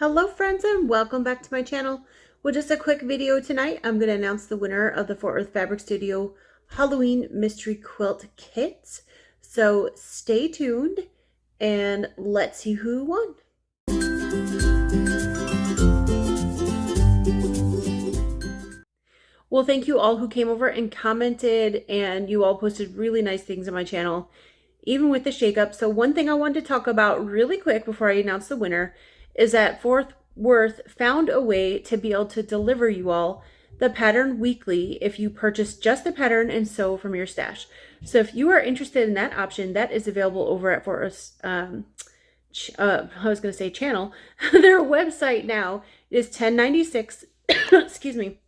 Hello friends and welcome back to my channel. With just a quick video tonight, I'm going to announce the winner of the Fort Worth Fabric Studio Halloween Mystery Quilt Kit. So stay tuned and let's see who won. Well, thank you all who came over and commented, and you all posted really nice things on my channel, even with the shakeup. So one thing I wanted to talk about really quick before I announce the winner is that Fort Worth found a way to be able to deliver you all the pattern weekly if you purchase just the pattern and sew from your stash. So if you are interested in that option, that is available over at Fort Worth's channel. Their website now is $10.96 excuse me,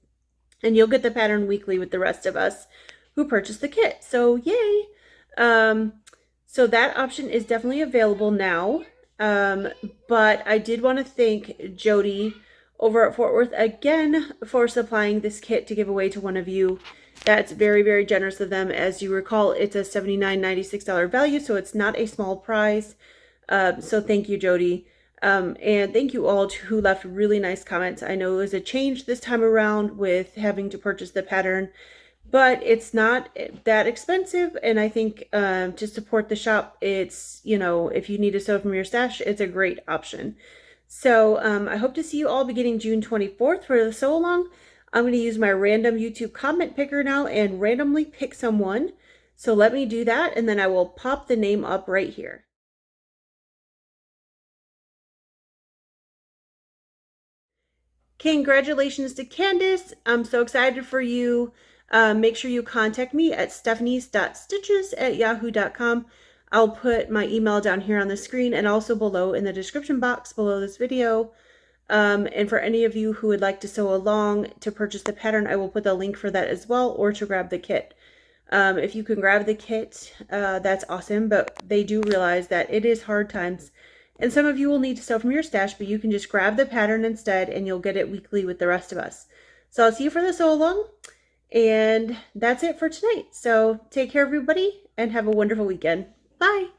and you'll get the pattern weekly with the rest of us who purchased the kit. So yay. So that option is definitely available now. But I did want to thank Jody over at Fort Worth again for supplying this kit to give away to one of you. That's very, very generous of them. As you recall, it's a $79.96 value, so it's not a small prize. So thank you, Jody. And thank you all who left really nice comments. I know it was a change this time around with having to purchase the pattern, but it's not that expensive. And I think to support the shop, it's, you know, if you need to sew from your stash, it's a great option. So I hope to see you all beginning June 24th for the sew along. I'm going to use my random YouTube comment picker now and randomly pick someone. So let me do that, and then I will pop the name up right here. Congratulations to Candace. I'm so excited for you. Make sure you contact me at stephanies.stitches@yahoo.com. I'll put my email down here on the screen and also below in the description box below this video. And for any of you who would like to sew along to purchase the pattern, I will put the link for that as well, or to grab the kit. If you can grab the kit, that's awesome, but they do realize that it is hard times. And some of you will need to sew from your stash, but you can just grab the pattern instead and you'll get it weekly with the rest of us. So I'll see you for the sew along. And that's it for tonight. So take care, everybody, and have a wonderful weekend. Bye.